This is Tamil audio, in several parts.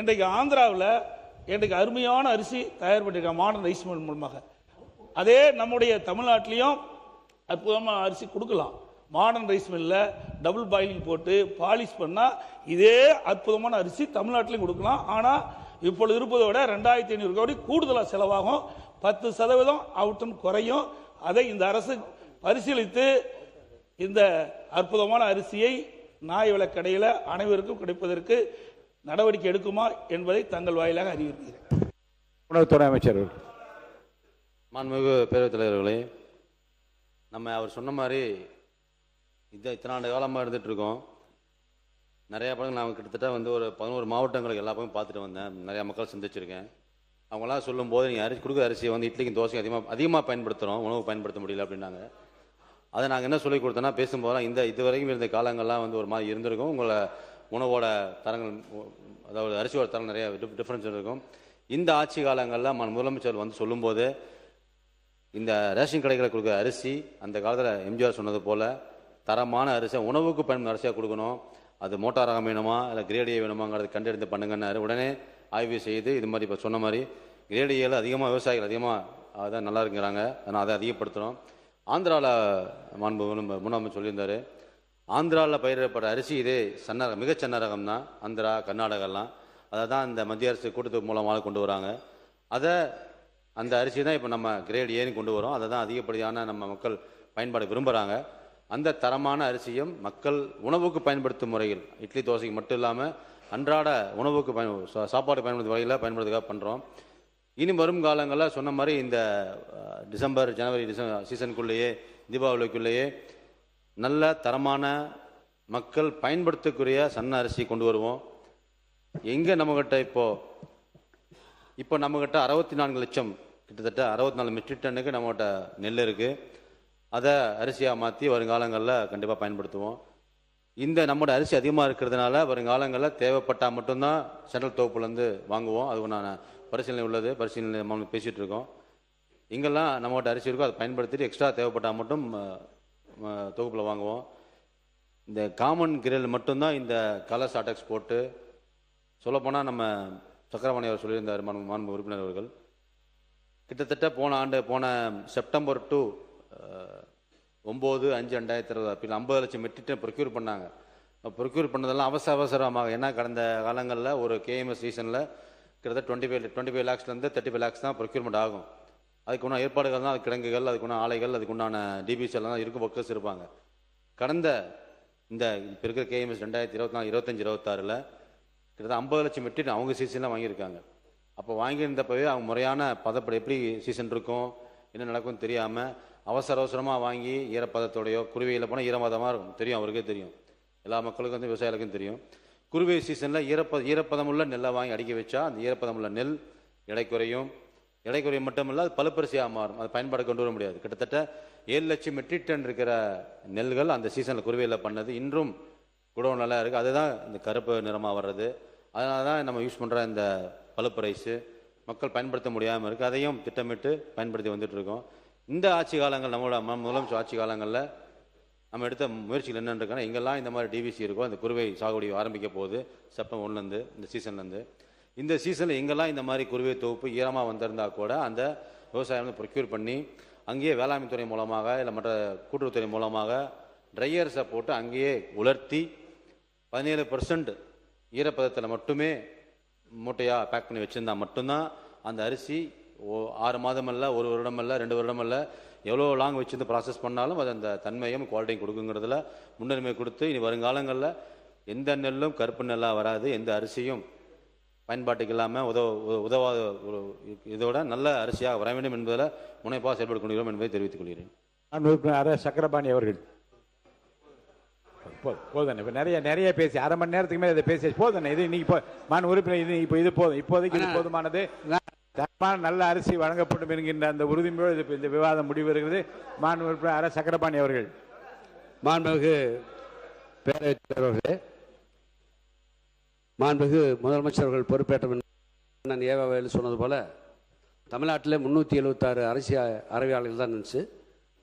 இன்றைக்கு ஆந்திராவில் இன்றைக்கு அருமையான அரிசி தயார் பண்ணியிருக்காங்க மாடர்ன் ரைஸ் மில் மூலமாக. அதே நம்முடைய தமிழ்நாட்டிலையும் அற்புதமான அரிசி கொடுக்கலாம். மாடர்ன் ரைஸ் மில்லில் டபுள் பாயிலிங் போட்டு பாலிஷ் பண்ணால் இதே அற்புதமான அரிசி தமிழ்நாட்டிலையும் கொடுக்கலாம். ஆனால் இப்பொழுது இருப்பதை விட 2500 கோடி கூடுதலாக செலவாகும். 10% அவுட்டும் குறையும். அதை இந்த அரசு பரிசீலித்து இந்த அற்புதமான அரிசியை நியாய விலைக் கடையில் அனைவருக்கும் கிடைப்பதற்கு நடவடிக்கை எடுக்குமா என்பதை தங்கள் வாயிலாக அறிவிக்கிறேன். உணவுத்துறை அமைச்சர். மாண்புமிகு பேரவைத் தலைவர்களே, நம்ம அவர் சொன்ன மாதிரி இத்தனை ஆண்டு காலமாக இருந்துட்டு இருக்கோம். நிறையா படங்கள் நான் கிட்டத்தட்ட ஒரு 11 மாவட்டங்களுக்கு எல்லா பக்கம் பார்த்துட்டு வந்தேன். நிறையா மக்கள் சந்திச்சிருக்கேன். அவங்களாம் சொல்லும்போது நீங்கள் அரிசி கொடுக்குற அரிசியை இட்லிக்கும் தோசைக்கும் அதிகமாக பயன்படுத்துகிறோம், உணவு பயன்படுத்த முடியல அப்படின்னாங்க. அதை நாங்கள் என்ன சொல்லிக் கொடுத்தோன்னா, பேசும்போதெல்லாம் இதுவரைக்கும் இருந்த காலங்கள்லாம் ஒரு மாதிரி இருந்திருக்கும். உங்களை உணவோட தரங்கள், அதாவது அரிசியோட தரம் நிறைய டிஃப்ரென்ஸ் இருக்கும். இந்த ஆட்சி காலங்களில் முதலமைச்சர் சொல்லும்போது இந்த ரேஷன் கடைகளை கொடுக்குற அரிசி அந்த காலத்தில் எம்ஜிஆர் சொன்னது போல் தரமான அரிசி, உணவுக்கு பயன்படும் அரிசியாக கொடுக்கணும். அது மோட்டாராக வேணுமா இல்லை கிரேடியை வேணுமாங்கிறது கண்டெடுத்து பண்ணுங்கன்னாரு. உடனே ஆய்வு செய்து இது மாதிரி இப்போ சொன்ன மாதிரி கிரேடியில் அதிகமாக விவசாயிகள் அதிகமாக அதான் நல்லா இருக்குங்கிறாங்க. ஆனால் அதை அதிகப்படுத்தணும். ஆந்திராவில் முன்னாள் சொல்லியிருந்தார். ஆந்திராவில் பயிரிடப்பட்ட அரிசி இதே மிகச் சன்ன ரகம் தான். ஆந்திரா, கர்நாடகாலாம் அதை தான் இந்த மத்திய அரசு கூட்டத்து மூலமாக கொண்டு வராங்க. அந்த அரிசி தான் இப்போ நம்ம கிரேட் ஏன்னு கொண்டு வரோம். அதை தான் அதிகப்படியான நம்ம மக்கள் பயன்பாடு விரும்புகிறாங்க. அந்த தரமான அரிசியும் மக்கள் உணவுக்கு பயன்படுத்தும் முறையில், இட்லி தோசைக்கு மட்டும் இல்லாமல் அன்றாட உணவுக்கு சாப்பாடு பயன்படுத்தும் வகையில் பயன்படுத்துக்காக பண்ணுறோம். இனி வரும் காலங்களில் சொன்ன மாதிரி இந்த டிசம்பர் சீசனுக்குள்ளேயே, தீபாவளிக்குள்ளேயே நல்ல தரமான மக்கள் பயன்படுத்தக்கூடிய சன்ன அரிசி கொண்டு வருவோம். எங்கே நம்மகிட்ட இப்போ நம்மகிட்ட 64 லட்சம், கிட்டத்தட்ட 64 மெட்ரிக் டன்னுக்கு நம்மகிட்ட நெல் இருக்குது. அதை அரிசியாக மாற்றி வருங்காலங்களில் கண்டிப்பாக பயன்படுத்துவோம். இந்த நம்மளோட அரிசி அதிகமாக இருக்கிறதுனால வருங்காலங்களில் தேவைப்பட்டால் மட்டும்தான் சென்ட்ரல் தொகுப்புலேருந்து வாங்குவோம். அது நான் பரிசீலனை உள்ளது, பரிசீலனை நம்ம பேசிகிட்டு இருக்கோம். இங்கெல்லாம் நம்மகிட்ட அரிசி இருக்கோ அதை பயன்படுத்திட்டு எக்ஸ்ட்ரா தேவைப்பட்டால் மட்டும் தொகுப்பில் வாங்குவோம். இந்த காமன் கிரேல் மட்டும்தான் இந்த கலர் ஷார்டெக்ஸ் போட்டு, சொல்லப்போனால் நம்ம சக்கரபாணி அவர் சொல்லியிருந்தார், மாண்பு உறுப்பினர் அவர்கள். கிட்டத்தட்ட போன செப்டம்பர் டு 9/5/2020 அப்படி 50 லட்சம் மெட்ரிக் டன் ப்ரொக்யூர் பண்ணாங்க. ப்ரொக்யூர் பண்ணதெல்லாம் அவசரமாக, ஏன்னா கடந்த காலங்களில் ஒரு கேஎம்எஸ் சீசனில் கிட்டத்தட்ட 25 லேக்ஸ்லேருந்து 35 லேக்ஸ் தான் ப்ரொக்யூர்மெண்ட் ஆகும். அதுக்குண்டான ஏற்பாடுகள் தான், அது கிடங்குகள், அதுக்குண்டான ஆலைகள், அதுக்குண்டான டிபிசி எல்லாம் தான் இருக்கும், ஒர்க்கர்ஸ் இருப்பாங்க. கடந்த இந்த இப்போ இருக்கிற கேஎம்எஸ் 2024, 25, 26 கிட்டத்தட்ட 50 லட்சம் மெட்ரிக் டன் அவங்க சீசனில் வாங்கியிருக்காங்க. அப்போ வாங்கியிருந்தப்பவே அவங்க முறையான பதப்படி எப்படி சீசன் இருக்கும், என்ன நடக்கும்னு தெரியாமல் அவசரமாக வாங்கி ஈரப்பதத்தோடையோ, குருவையில் போனால் ஈரப்பதமாக இருக்கும், தெரியும், அவருக்கே தெரியும், எல்லா மக்களுக்கும் விவசாயிகளுக்கும் தெரியும். குருவை சீசனில் ஈரப்பதம் உள்ள நெல்லை வாங்கி அடுக்கி வச்சா அந்த ஈரப்பதம் உள்ள நெல் எடை குறையும் மட்டும் இல்லை, அது பழுப்பரிசியாக மாறும். அது பயன்பாடு கொண்டு வர முடியாது. கிட்டத்தட்ட 7 லட்சம் மெட்ரிக் டன் இருக்கிற நெல்கள் அந்த சீசனில் குருவையில் பண்ணது இன்றும் குடோன் நல்லா இருக்குது. அதுதான் இந்த கருப்பு நிறமாக வர்றது. அதனால தான் நம்ம யூஸ் பண்ணுற இந்த பழுப்பு ரைஸு மக்கள் பயன்படுத்த முடியாமல் இருக்குது. அதையும் திட்டமிட்டு பயன்படுத்தி வந்துட்டு இருக்கோம். இந்த ஆட்சி காலங்கள், நம்மளோட முதலமைச்சர் ஆட்சி காலங்களில் நம்ம எடுத்த முயற்சிகள் என்னென்னு இருக்குன்னா, எங்கெல்லாம் இந்த மாதிரி டிவிசி இருக்கோ அந்த குருவை சாகுபடி ஆரம்பிக்க போகுது செப்டம்பர் 1 இந்த சீசன்லேருந்து. இந்த சீசனில் எங்கெல்லாம் இந்த மாதிரி குருவை தொகுப்பு ஈரமாக வந்திருந்தால் கூட அந்த விவசாயம் ப்ரொக்யூர் பண்ணி அங்கேயே வேளாண்மை துறை மூலமாக இல்லை மற்ற கூட்டுறவுத்துறை மூலமாக ட்ரையர்ஸை போட்டு அங்கேயே உலர்த்தி 17% ஈரப்பதத்தில் மட்டுமே மூட்டையாக பேக் பண்ணி வச்சுருந்தா மட்டும்தான் அந்த அரிசி 6 மாதம் அல்ல, 1 வருடம் அல்ல, 2 வருடம் அல்ல, எவ்வளோ லாங் வச்சுருந்து ப்ராசஸ் பண்ணாலும் அது அந்த தன்மையும் குவாலிட்டியும் கொடுக்குங்கிறதுல முன்னுரிமை கொடுத்து இனி வருங்காலங்களில் எந்த நெல்லும் கருப்பு நெல்லாக வராது, எந்த அரிசியும் பயன்பாட்டுக்கு இல்லாமல் உதவாத ஒரு இதோட நல்ல அரிசியாக வர வேண்டும் என்பதில் முனைப்பாக செயல்பட்டு கொள்கிறோம் என்பதை தெரிவித்துக் கொள்கிறேன். சக்கரபாணி அவர்கள். போதும், இப்போ நிறைய பேசி அரை மணி நேரத்துக்கு மேலே இதை பேசி போதும். இது இன்னைக்கு மான் உறுப்பினர் இது போதும், இப்போதைக்கு இது போதுமானது. தரமான நல்ல அரிசி வழங்கப்படும் என்கின்ற அந்த உறுதிமொழி இந்த விவாதம் முடிவருகிறது. மான் உறுப்பினர் சக்கரபாணி அவர்கள். மாண்புமிகு பேரவைத் தலைவர்களே, மாண்புமிகு முதலமைச்சர் அவர்கள் பொறுப்பேற்ற ஏவாவையில் சொன்னது போல தமிழ்நாட்டில் 376 அரிசி அறவையாளர்கள் தான் இருந்துச்சு.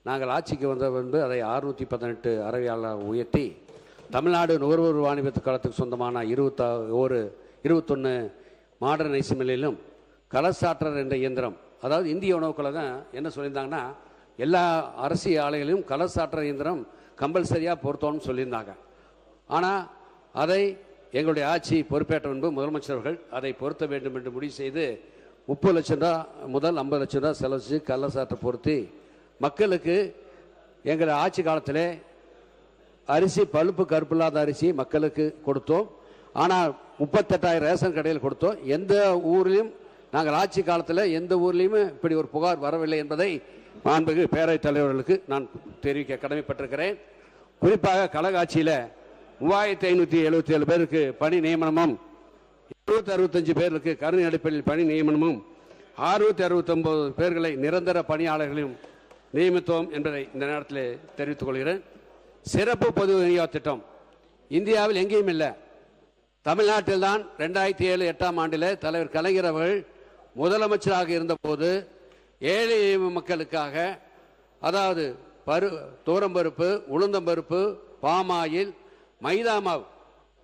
நாங்கள் ஆட்சிக்கு வந்த பின்பு அதை 618 அறவையாளர் உயர்த்தி தமிழ்நாடு நுகர்வோர் வாணிபத்து காலத்துக்கு சொந்தமான 21 மாடர்ன் ரைஸ் மில்லிலும் கலர் சாட்டர் என்ற இயந்திரம், அதாவது இந்திய உணவுக்குள்ள தான் என்ன சொல்லியிருந்தாங்கன்னா எல்லா அரசு ஆலைகளிலும் கலர் சாட்டர் இயந்திரம் கம்பல்சரியாக பொருத்தோம்னு சொல்லியிருந்தாங்க. ஆனால் அதை எங்களுடைய ஆட்சி பொறுப்பேற்ற முன்பு முதலமைச்சர்கள் அதை பொருத்த வேண்டும் என்று முடிவு செய்து 30 லட்சம் ரூபா முதல் 50 லட்சம் ரூபா செலவச்சு கலர் சாட்டர் பொருத்தி மக்களுக்கு எங்கள் ஆட்சி காலத்தில் அரிசி பழுப்பு கருப்பு இல்லாத அரிசி மக்களுக்கு கொடுத்தோம். ஆனால் 38,000 ரேஷன் கடையில் கொடுத்தோம். எந்த ஊரிலும் நாங்கள் ஆட்சி காலத்தில் எந்த ஊர்லேயுமே இப்படி ஒரு புகார் வரவில்லை என்பதை மாண்புமிகு பேரவைத் தலைவர்களுக்கு நான் தெரிவிக்க கடமைப்பட்டிருக்கிறேன். குறிப்பாக கழக ஆட்சியில் 3577 பேருக்கு பணி நியமனமும் 265 பேருக்கு கருணை அடிப்படையில் பணி நியமனமும் 669 பேர்களை நிரந்தர பணியாளர்களையும் நியமித்தோம் என்பதை இந்த நேரத்தில் தெரிவித்துக் கொள்கிறேன். சிறப்பு பொது விநியோக திட்டம் இந்தியாவில் எங்கேயும் இல்லை, தமிழ்நாட்டில் தான் 2007-8ஆம் ஆண்டில் தலைவர் கலைஞர் அவர்கள் முதலமைச்சராக இருந்தபோது ஏழை மக்களுக்காக, அதாவது துவரம்பருப்பு, உளுந்தம்பருப்பு, பாமாயில், மைதா மாவு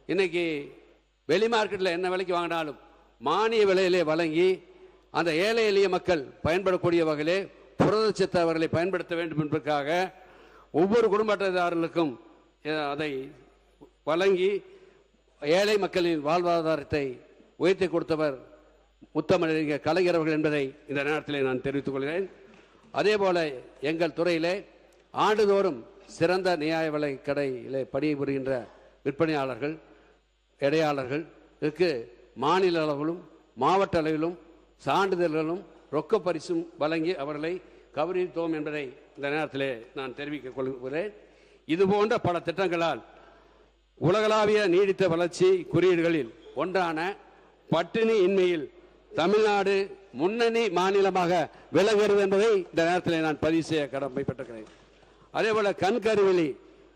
இன்னைக்கு வெளி மார்க்கெட்டில் என்ன விலைக்கு வாங்கினாலும் மானிய விலையிலே வழங்கி அந்த ஏழை எளிய மக்கள் பயன்படக்கூடிய வகையிலே புரதச்சத்து அவர்களை பயன்படுத்த வேண்டும் என்பதற்காக ஒவ்வொரு குடும்ப அட்டைதாரர்களுக்கும் அதை வழங்கி ஏழை மக்களின் வாழ்வாதாரத்தை உயர்த்தி கொடுத்தவர் முத்தமிழறிஞர் கலைஞர் அவர்கள் என்பதை இந்த நேரத்தில் நான் தெரிவித்துக் கொள்கிறேன். அதே போல எங்கள் துறையிலே ஆண்டுதோறும் சிறந்த நியாய விலை கடையிலே பணிபுரிகின்ற விற்பனையாளர்கள், இடையாளர்களுக்கு மாநில அளவிலும் மாவட்ட அளவிலும் சான்றிதழ்களும் ரொக்க பரிசும் வழங்கி அவர்களை கௌரவித்தோம் என்பதை இந்த நேரத்தில் நான் தெரிவித்துக் கொள்கிறேன். இதுபோன்ற பல திட்டங்களால் உலகளாவிய நீடித்த வளர்ச்சி குறியீடுகளில் ஒன்றான பட்டினி இன்மையில் தமிழ்நாடு முன்னணி மாநிலமாக விளங்குகிறது என்பதை இந்த நேரத்தில் நான் பதிவு செய்ய கடமைப்பட்டிருக்கிறேன். அதேபோல கண்கருவெளி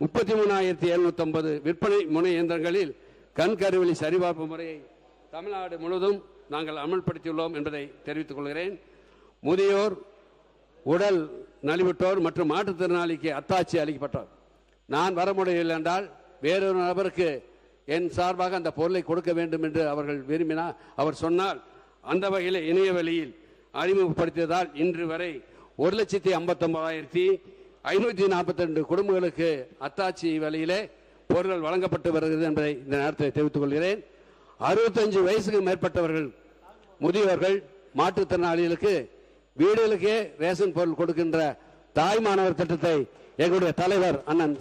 33,750 விற்பனை முனை இயந்திரங்களில் கண்கருவெளி சரிபார்ப்பு முறையை தமிழ்நாடு முழுவதும் நாங்கள் அமல்படுத்தியுள்ளோம் என்பதை தெரிவித்துக் கொள்கிறேன். முதியோர், உடல் நலிவுற்றோர் மற்றும் மாற்றுத்திறனாளிக்கு அத்தாட்சி அளிக்கப்பட்டோர் நான் வர முடியவில்லை என்றால் வேறொரு நபருக்கு என் சார்பாக அந்த பொருளை கொடுக்க வேண்டும் என்று அவர்கள் விரும்பினால், அவர் சொன்னால் அந்த வகையில் இணைய வழியில் அறிமுகப்படுத்தியதால் இன்று வரை 1,59,542 குடும்பங்களுக்கு அத்தாட்சி வழியிலே பொருட்கள் வழங்கப்பட்டு வருகிறது என்பதை இந்த நேரத்தில் தெரிவித்துக் கொள்கிறேன். 65 வயசுக்கு மேற்பட்டவர்கள், முதியோர்கள், மாற்றுத்திறனாளிகளுக்கு வீடுகளுக்கே ரேஷன் பொருள் கொடுக்கின்ற தாய்மானவர் திட்டத்தை எங்களுடைய தலைவர் அண்ணன்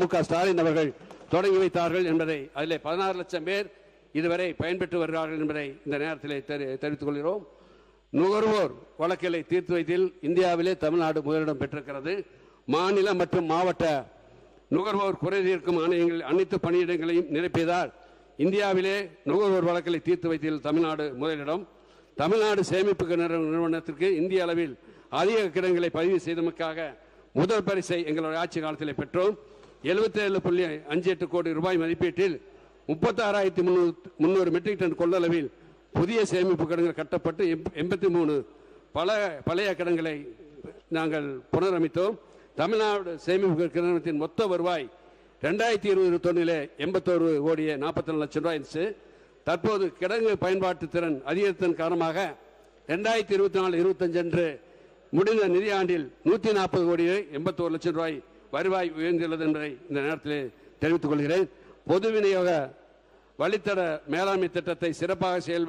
மு க ஸ்டாலின் அவர்கள் தொடங்கி வைத்தார்கள் என்பதை, அதில் 16 லட்சம் பேர் இதுவரை பயன்பெற்று வருகிறார்கள் என்பதை இந்த நேரத்தில் தெரிவித்துக் கொள்கிறோம். நுகர்வோர் வழக்குகளை தீர்த்து வைத்ததில் இந்தியாவிலே தமிழ்நாடு முதலிடம் பெற்றிருக்கிறது. மாநில மற்றும் மாவட்ட நுகர்வோர் குறை தீர்க்கும் ஆணையங்கள் அனைத்து பணியிடங்களையும் நிரப்பியதால் இந்தியாவிலே நுகர்வோர் வழக்குகளை தீர்த்து வைத்ததில் தமிழ்நாடு முதலிடம். தமிழ்நாடு சேமிப்பு நிறுவனத்திற்கு இந்திய அளவில் அதிக கிடங்களை பதிவு செய்ததற்காக முதல் பரிசை எங்களுடைய ஆட்சி காலத்தில் பெற்றோம். 77.58 கோடி ரூபாய் மதிப்பீட்டில் 36,300 மெட்ரிக் டன் கொள்ளளவில் புதிய சேமிப்பு கிடங்குகள் கட்டப்பட்டு 83 பழைய கிடங்களை நாங்கள் புனரமைத்தோம். தமிழ்நாடு சேமிப்பு கிடங்கத்தின் மொத்த வருவாய் 2020-21 81,42 லட்சம் ரூபாய் இருந்துச்சு. தற்போது கிடங்கு பயன்பாட்டு திறன் அதிகரித்ததன் காரணமாக 2024-25 அன்று முடிந்த நிதியாண்டில் 140,81 லட்சம் ரூபாய் வருவாய் உயர்ந்துள்ளது என்பதை இந்த நேரத்தில் தெரிவித்துக் கொள்கிறேன். பொது விநியோக வழித்தட மேலாண்மை திட்டத்தை சிறப்பாக செயல்பட